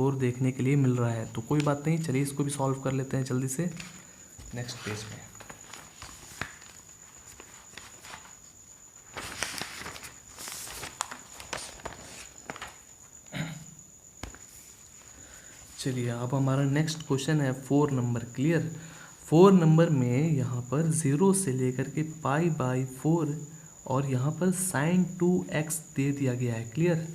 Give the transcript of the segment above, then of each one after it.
4 देखने के लिए मिल रहा है। तो कोई बात नहीं, चलिए इसको भी सॉल्व कर लेते हैं जल्दी से नेक्स्ट पेज में। चलिए अब हमारा नेक्स्ट क्वेश्चन है 4 नंबर। क्लियर, 4 नंबर में यहाँ पर 0 से लेकर के π/4 और यहाँ पर sin 2x दे दिया गया है। क्लियर,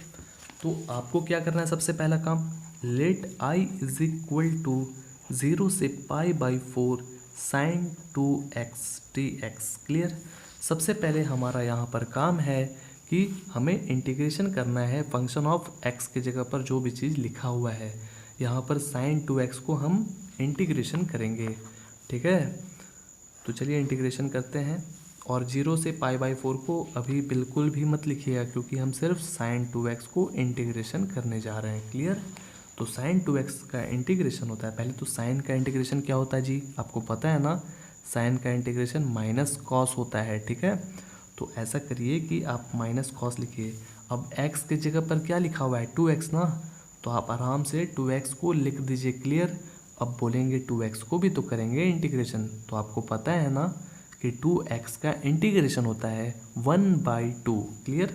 तो आपको क्या करना है, सबसे पहला काम, let i is equal to 0 से π/4 sin 2x dx। क्लियर, सबसे पहले हमारा यहाँ पर काम है कि हमें इंटीग्रेशन करना है फंक्शन ऑफ x की जगह पर जो भी चीज़ लिखा हुआ है। यहाँ पर sin 2x को हम इंटीग्रेशन करेंगे। ठीक है, तो चलिए इंटीग्रेशन करते हैं। और 0 से π/4 को अभी बिल्कुल भी मत लिखिएगा क्योंकि हम सिर्फ sin 2x को इंटीग्रेशन करने जा रहे हैं। क्लियर, तो sin 2x का इंटीग्रेशन होता है, पहले तो sin का इंटीग्रेशन क्या होता है जी, आपको पता है ना, sin का इंटीग्रेशन माइनस कॉस होता है। ठीक है, तो ऐसा करिए कि आप माइनस कॉस लिखिए। अब x की जगह पर क्या लिखा हुआ है, 2x ना, तो आप आराम से 2x को लिख दीजिए। क्लियर, अब बोलेंगे 2x को भी तो करेंगे इंटीग्रेशन, तो आपको पता है ना कि 2x का इंटीग्रेशन होता है 1/2। क्लियर,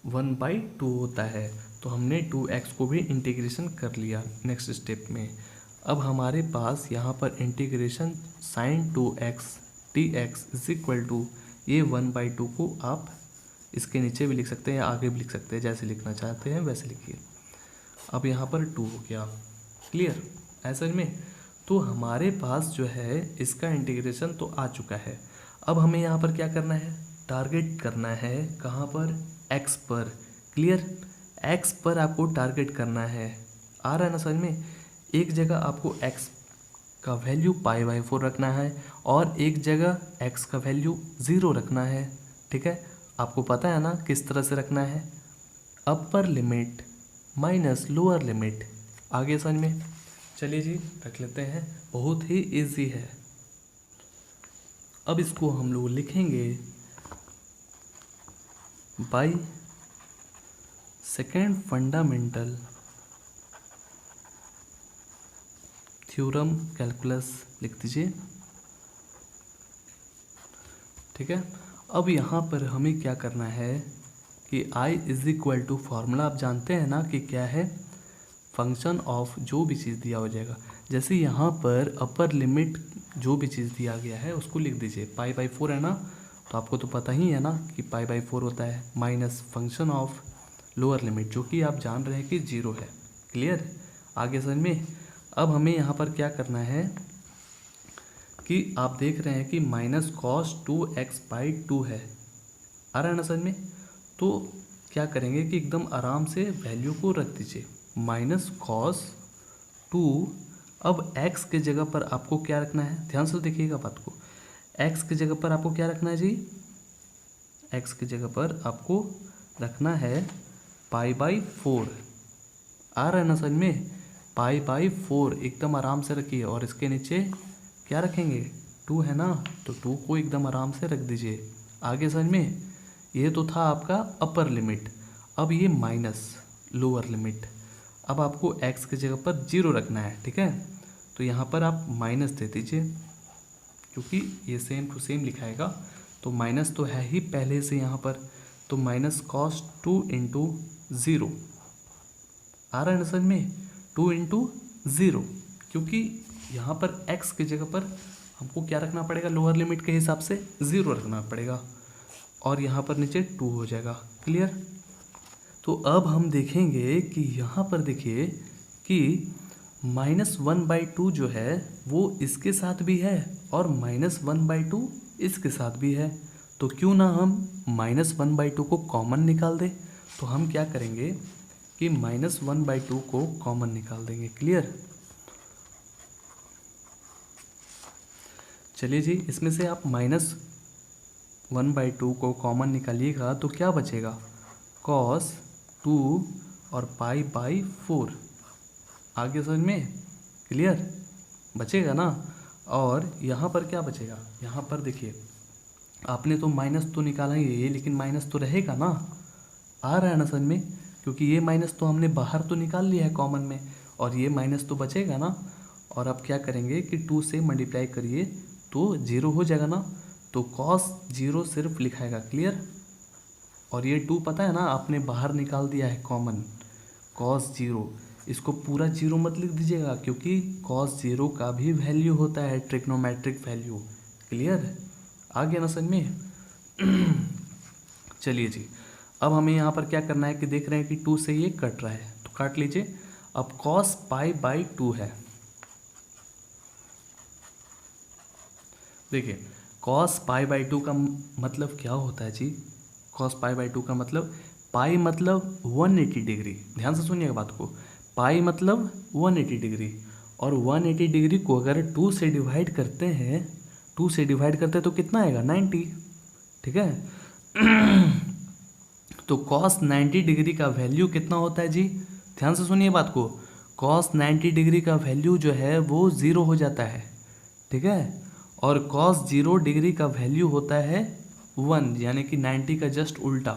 1/2 होता है, तो हमने 2x को भी इंटीग्रेशन कर लिया नेक्स्ट स्टेप में। अब हमारे पास यहाँ पर integration sin 2x dx is equal to, ये 1/2 को आप इसके नीचे भी लिख सकते हैं या आगे भी लिख सकते हैं, जैसे लिखना चाहते हैं वैसे लिखिए। अब यहाँ पर 2 हो गया। क्लियर, ऐसा में तो हमारे पास जो है इसका इंटीग्रेशन तो आ चुका है। अब हमें यहाँ पर क्या करना है, टारगेट करना है कहाँ पर, x पर। क्लियर, x पर आपको टारगेट करना है, आ रहा है ना समझ में। एक जगह आपको x का वैल्यू π/4 रखना है और एक जगह x का वैल्यू 0 रखना है। ठीक है, आपको पता है ना किस तरह से रखना है, upper limit minus lower limit. आगे समझ में, चलिए जी रख लेते हैं, बहुत ही इजी है। अब इसको हम लोग लिखेंगे by second fundamental theorem calculus लिख दीजिए। ठीक है, अब यहाँ पर हमें क्या करना है कि i is equal to, formula आप जानते हैं ना कि क्या है, फंक्शन ऑफ जो भी चीज़ दिया हो जाएगा। जैसे यहाँ पर अपर लिमिट जो भी चीज़ दिया गया है उसको लिख दीजिए, π/4 है ना, तो आपको तो पता ही है ना कि π/4 होता है, minus function of lower limit जो कि आप जान रहे हैं कि 0 है। क्लियर, आगे समझ में। अब हमें यहाँ पर क्या करना है कि आप देख रहे हैं कि माइनस कॉस 2x/2 है, आ रहा है ना समझ में। तो क्या करेंगे कि एकदम आराम से वैल्यू को रख दीजिए, माइनस कॉस 2। अब x के जगह पर आपको क्या रखना है, ध्यान से देखिएगा बात को, x के जगह पर आपको क्या रखना है जी, x की जगह पर आपको रखना है π/4। आ रहा है ना समझ में, π/4 एकदम आराम से रखिए और इसके नीचे क्या रखेंगे, 2 है ना, तो 2 को एकदम आराम से रख दीजिए। आगे समझ में, ये तो था आपका अपर लिमिट, अब ये माइनस लोअर लिमिट। अब आपको x की जगह पर 0 रखना है। ठीक है, तो यहाँ पर आप माइनस दे दीजिए क्योंकि ये सेम टू सेम लिखाएगा, तो माइनस तो है ही पहले से यहाँ पर, तो माइनस कॉस 2 इंटू 0। आ रहा है ना समझ में, 2 इंटू 0, क्योंकि यहाँ पर x की जगह पर हमको क्या रखना पड़ेगा, लोअर लिमिट के हिसाब से 0 रखना पड़ेगा और यहाँ पर नीचे 2 हो जाएगा। क्लियर, तो अब हम देखेंगे कि यहाँ पर देखिए कि -1/2 जो है वो इसके साथ भी है और -1/2 इसके साथ भी है, तो क्यों ना हम -1/2 को कॉमन निकाल दें। तो हम क्या करेंगे कि -1/2 को कॉमन निकाल देंगे। क्लियर, चलिए जी, इसमें से आप -1/2 को कॉमन निकालिएगा तो क्या बचेगा, cos 2 और π/4। आगे समझ में, क्लियर, बचेगा ना। और यहाँ पर क्या बचेगा, यहाँ पर देखिए आपने तो माइनस तो निकाला ही है, लेकिन माइनस तो रहेगा ना, आ रहा है ना समझ में, क्योंकि ये माइनस तो हमने बाहर तो निकाल लिया है कॉमन में, और ये माइनस तो बचेगा ना। और अब क्या करेंगे कि 2 से मल्टीप्लाई करिए तो 0 हो जाएगा ना, तो cos 0 सिर्फ लिखाएगा, क्लियर। और ये 2 पता है ना, आपने बाहर निकाल दिया है कॉमन, cos 0, इसको पूरा 0 मत लिख दीजिएगा, क्योंकि cos 0 का भी वैल्यू होता है ट्रिग्नोमेट्रिक वैल्यू, क्लियर। आ गया ना समझ में। चलिए जी, अब हमें यहाँ पर क्या करना है कि देख रहे हैं कि 2 से ये कट रहा है तो काट लीजिए। अब cos π/2 है, देखिए cos π/2 का मतलब क्या होता है जी। cos π/2 का मतलब पाई मतलब 180 डिग्री, ध्यान से सुनिएगा बात को। पाई मतलब 180 डिग्री, और 180 डिग्री को अगर 2 से डिवाइड करते हैं, 2 से डिवाइड करते हैं तो कितना आएगा 90, ठीक है। तो cos 90 डिग्री का वैल्यू कितना होता है जी, ध्यान से सुनिए बात को। cos 90 डिग्री का वैल्यू जो है वो 0 हो जाता है, ठीक है। और cos 0 डिग्री का वैल्यू होता है 1, यानी कि 90 का जस्ट उल्टा।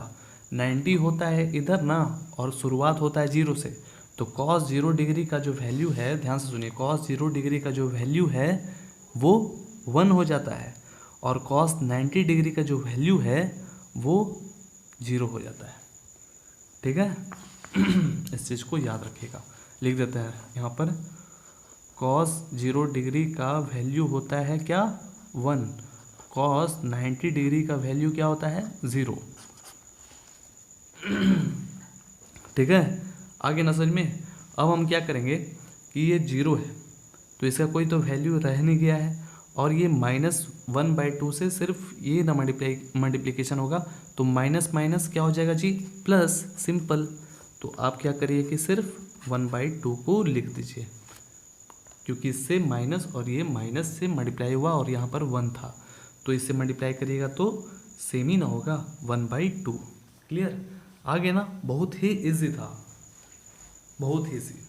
90 होता है इधर ना, और शुरुआत होता है 0 से। तो cos 0 डिग्री का जो वैल्यू है, ध्यान से सुनिए, cos 0 डिग्री का जो वैल्यू है वो 1 हो जाता है, और cos 90 डिग्री का जो वैल्यू है वो 0 हो जाता है, ठीक है। इस चीज़ को याद रखिएगा, लिख देते हैं यहाँ पर। cos 0 डिग्री का वैल्यू होता है क्या 1, cos 90 डिग्री का वैल्यू क्या होता है 0, ठीक है। आगे ना समझ में। अब हम क्या करेंगे कि ये 0 है तो इसका कोई तो वैल्यू रह नहीं गया है, और ये -1/2 से सिर्फ ये ना मल्टीप्लिकेशन होगा, तो माइनस माइनस क्या हो जाएगा जी प्लस, सिंपल। तो आप क्या करिए कि सिर्फ 1/2 को लिख दीजिए, क्योंकि इससे माइनस और ये माइनस से मल्टीप्लाई हुआ और यहाँ पर 1 था, तो इससे मल्टीप्लाई करिएगा तो सेम ही ना होगा 1/2, क्लियर। आगे ना बहुत ही इजी था, बहुत ही इजी।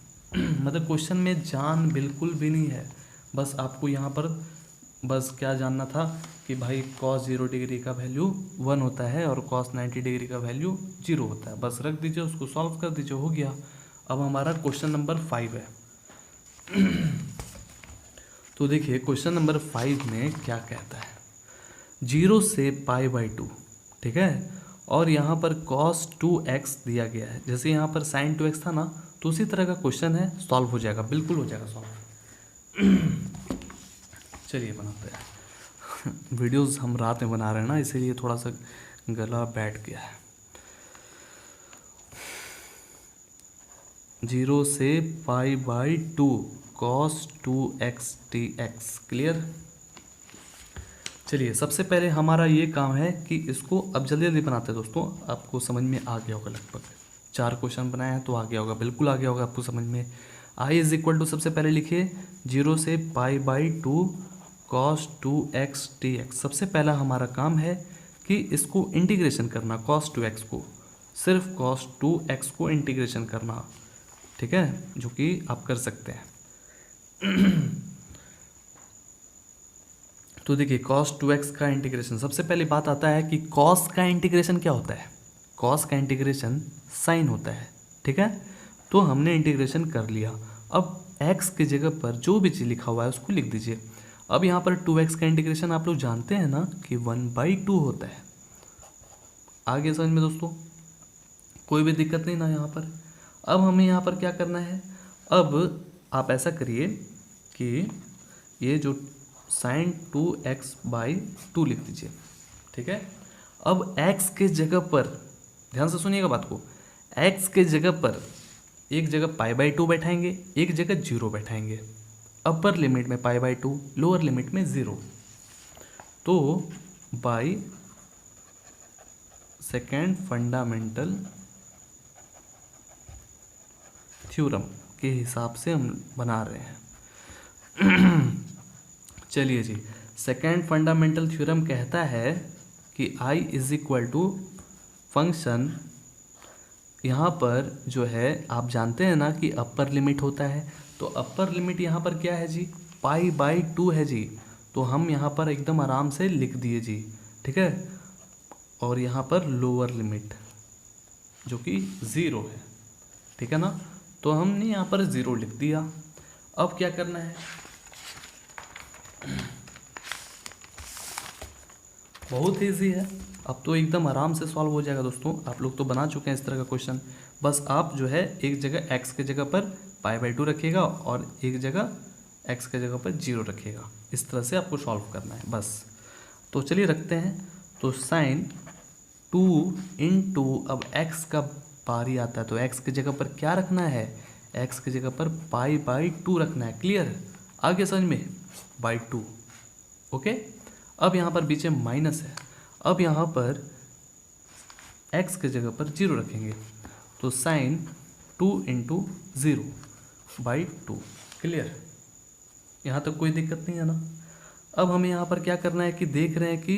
मतलब क्वेश्चन में जान बिल्कुल भी नहीं है, बस आपको यहाँ पर बस क्या जानना था कि भाई cos 0 डिग्री का वैल्यू 1 होता है और cos 90 डिग्री का वैल्यू 0 होता है, बस रख दीजिए, उसको सॉल्व कर दीजिए, हो गया। अब हमारा क्वेश्चन नंबर 5 है। तो देखिए क्वेश्चन नंबर 5 में क्या कहता है, 0 से π/2, ठीक है, और यहाँ पर cos 2x दिया गया है। जैसे यहाँ पर sin 2x था ना, तो उसी तरह का क्वेश्चन है, सॉल्व हो जाएगा, बिल्कुल हो जाएगा सॉल्व। चलिए बनाते हैं। वीडियोस हम रात में बना रहे हैं ना, इसीलिए थोड़ा सा गला बैठ गया है। 0 से π/2 cos 2x dx, क्लियर। चलिए सबसे पहले हमारा ये काम है कि इसको अब जल्दी जल्दी बनाते हैं दोस्तों, आपको समझ में आ गया होगा, लगभग 4 क्वेश्चन बनाए हैं तो आ गया होगा, बिल्कुल आ गया होगा आपको समझ में। i = सबसे पहले लिखिए 0 से π/2 cos 2x dx। सबसे पहला हमारा काम है कि इसको इंटीग्रेशन करना, cos 2x को, सिर्फ cos 2x को इंटीग्रेशन करना, ठीक है, जो कि आप कर सकते हैं। तो देखिए cos 2x का इंटीग्रेशन, सबसे पहली बात आता है कि cos का इंटीग्रेशन क्या होता है, cos का इंटीग्रेशन साइन होता है, ठीक है। तो हमने इंटीग्रेशन कर लिया, अब x की जगह पर जो भी चीज़ लिखा हुआ है उसको लिख दीजिए। अब यहाँ पर 2x का इंटीग्रेशन आप लोग जानते हैं ना कि 1/2 होता है। आगे समझ में दोस्तों, कोई भी दिक्कत नहीं ना यहाँ पर। अब हमें यहाँ पर क्या करना है, अब आप ऐसा करिए कि ये जो sin 2x/2 लिख दीजिए, ठीक है। अब x के जगह पर, ध्यान से सुनिएगा बात को, x के जगह पर एक जगह π/2 बैठाएंगे, एक जगह 0 बैठाएंगे। अपर लिमिट में π/2, लोअर लिमिट में 0। तो बाय सेकेंड फंडामेंटल थ्योरम के हिसाब से हम बना रहे हैं। चलिए जी, सेकेंड फंडामेंटल थ्योरम कहता है कि I = फंक्शन, यहाँ पर जो है आप जानते हैं ना कि अपर लिमिट होता है, तो अपर लिमिट यहाँ पर क्या है जी π/2 है जी, तो हम यहाँ पर एकदम आराम से लिख दिए जी, ठीक है। और यहाँ पर लोअर लिमिट जो कि 0 है, ठीक है ना। तो हमने यहाँ पर 0 लिख दिया। अब क्या करना है, बहुत ईजी है, अब तो एकदम आराम से सॉल्व हो जाएगा दोस्तों। आप लोग तो बना चुके हैं इस तरह का क्वेश्चन। बस आप जो है एक जगह x के जगह पर π/2 रखिएगा और एक जगह x के जगह पर 0 रखिएगा। इस तरह से आपको सॉल्व करना है बस। तो चलिए रखते हैं। तो sin 2 × अब x का बारी आता है तो x की जगह पर क्या रखना है, x की जगह पर π/2 रखना है। क्लियर, आगे समझ में, /2। ओके, अब यहाँ पर बीच में माइनस है, अब यहाँ पर x की जगह पर 0 रखेंगे तो sin 2 × 0/2। क्लियर, यहाँ तक कोई दिक्कत नहीं है ना। अब हमें यहाँ पर क्या करना है कि देख रहे हैं कि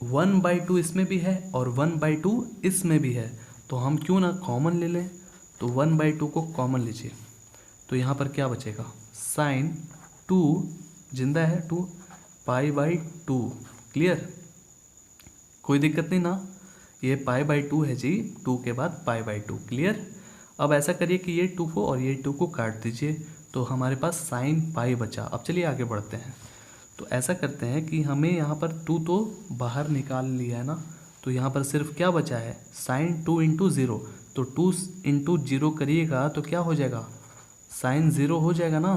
1/2 इसमें भी है और 1/2 इसमें भी है, तो हम क्यों ना कॉमन ले लें। तो 1/2 को कॉमन लीजिए तो यहाँ पर क्या बचेगा, sin 2 जिंदा है 2 π/2। क्लियर, कोई दिक्कत नहीं ना, ये π/2 है जी, 2 के बाद π/2। क्लियर, अब ऐसा करिए कि ये 2 को और ये 2 को काट दीजिए तो हमारे पास sin π बचा। अब चलिए आगे बढ़ते हैं। तो ऐसा करते हैं कि हमें यहाँ पर 2 तो बाहर निकाल लिया है ना, तो यहाँ पर सिर्फ क्या बचा है, sin 2 × 0। तो 2 × 0 करिएगा तो क्या हो जाएगा, sin 0 हो जाएगा ना।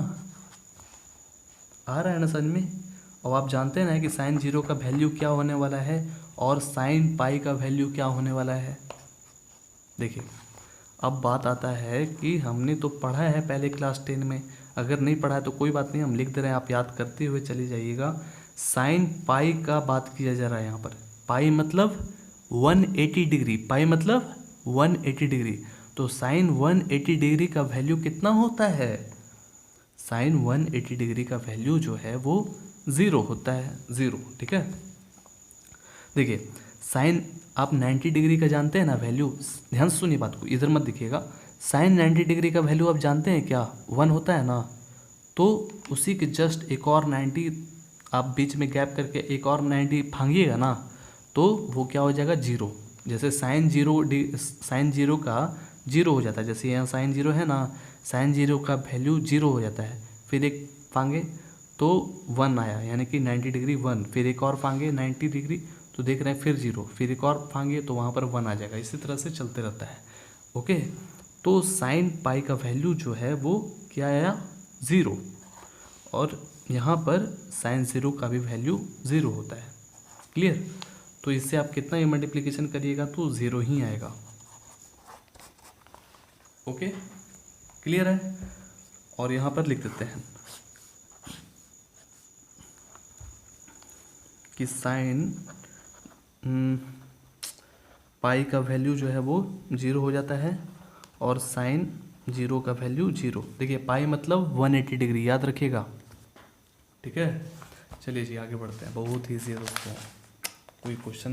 आ रहा है ना समझ में। अब आप जानते हैं ना कि sin 0 का वैल्यू क्या होने वाला है और sin π का वैल्यू क्या होने वाला है। देखिए, अब बात आता है कि हमने तो पढ़ा है पहले क्लास 10 में, अगर नहीं पढ़ा है तो कोई बात नहीं, हम लिख दे रहे हैं, आप याद करते हुए चली जाइएगा। sin π का बात किया जा रहा है यहाँ पर। पाई मतलब 180 डिग्री, पाई मतलब 180 डिग्री। तो sin 180 डिग्री का वैल्यू कितना होता है, sin 180 डिग्री का वैल्यू जो है वो 0 होता है, 0। ठीक है, देखिए sin आप 90 डिग्री का जानते हैं ना वैल्यू, ध्यान से सुनिए बात को, इधर मत दिखिएगा। sin 90 डिग्री का वैल्यू आप जानते हैं क्या, 1 होता है ना। तो उसी के जस्ट एक और 90 आप बीच में गैप करके एक और 90 भांगिएगा ना, तो वो क्या हो जाएगा, 0। जैसे sin 0 का 0 हो जाता है, जैसे यहाँ sin 0 है ना, sin 0 का वैल्यू 0 हो जाता है। फिर एक फांगे तो 1 आया, यानी कि 90 डिग्री 1, फिर एक और फांगे 90 डिग्री तो देख रहे हैं फिर 0, फिर एक और फांगे तो वहाँ पर 1 आ जाएगा। इसी तरह से चलते रहता है। ओके, तो sin π का वैल्यू जो है वो क्या आया, 0, और यहाँ पर sin 0 का भी वैल्यू 0 होता है। क्लियर, तो इससे आप कितना ही मल्टीप्लिकेशन करिएगा तो 0 ही आएगा। ओके, क्लियर है। और यहाँ पर लिख देते हैं कि sin π का वैल्यू जो है वो 0 हो जाता है और sin 0 का वैल्यू 0। देखिए पाई मतलब 180 डिग्री, याद रखिएगा। ठीक है, चलिए जी आगे बढ़ते हैं। बहुत ईजी है दोस्तों, कोई क्वेश्चन